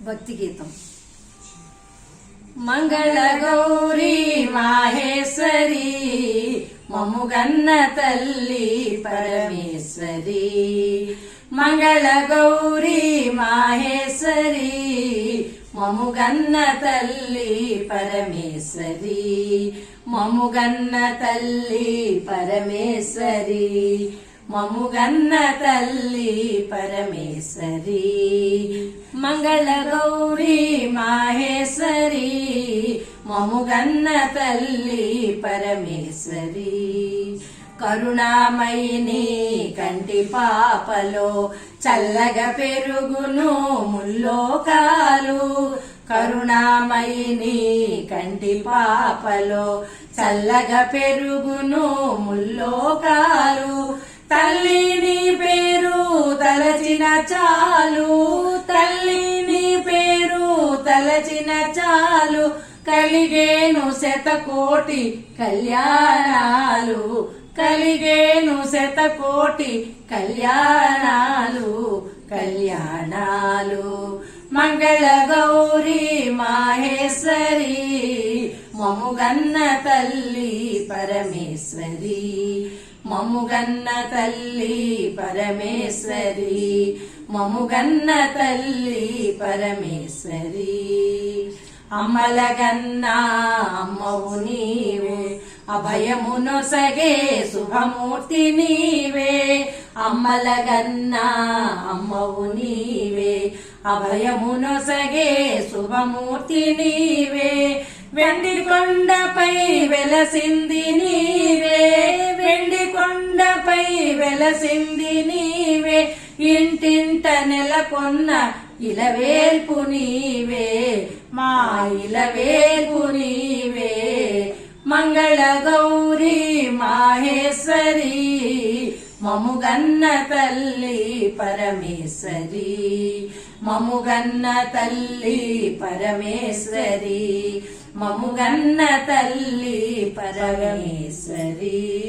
భక్తి గీతం. మంగళ గౌరీ మాహేశ్వరి మముగన్న తల్లి పరమేశ్వరి. మంగళ గౌరీ మాహేశ్వరి మముగన్న తల్లి పరమేశ్వరి. మముగన్న తల్లి పరమేశ్వరి. మముగన్న తల్లి పరమేశ్వరి. మంగళ గౌరీ మాహేశ్వరి మముగన్న తల్లి పరమేశ్వరి. కరుణామయిని కంటి పాపలో చల్లగా పెరుగును ముల్లోకాలు. కరుణామయిని కంటి పాపలో చల్లగా పెరుగును ముల్లోకాలు. తల్లి నీ పేరు తలచిన చాలు. తల్లి నీ పేరు తలచిన చాలు. కలిగేను శతకోటి కళ్యాణాలు. కలిగేను శతకోటి కళ్యాణాలు. కళ్యాణాలు. మంగళ గౌరీ మాహేశ్వరి మముగన్న తల్లి పరమేశ్వరి. మముగన్న తల్లి పరమేశ్వరి. మముగన్న తల్లి పరమేశ్వరి. అమ్మలగన్నా అమ్మవు నీవే అభయమునొసగే శుభమూర్తి నీవే. అమ్మలగన్నా అమ్మవు నీవే అభయమునొసగే శుభమూర్తి నీవే. వెండి కొండపై వెలసింది నీవే. వెండి కొండపై వెలసింది నీవే. ఇంటింట నెలకొన్న ఇలవేల్పు నీవే. మా ఇలవేల్పు నీవే. మంగళ గౌరీ మాహేశ్వరి మముగన్న తల్లి పరమేశ్వరి. మముగన్న తల్లి పరమేశ్వరి. మముగన్న తల్లి పరమేశ్వరి.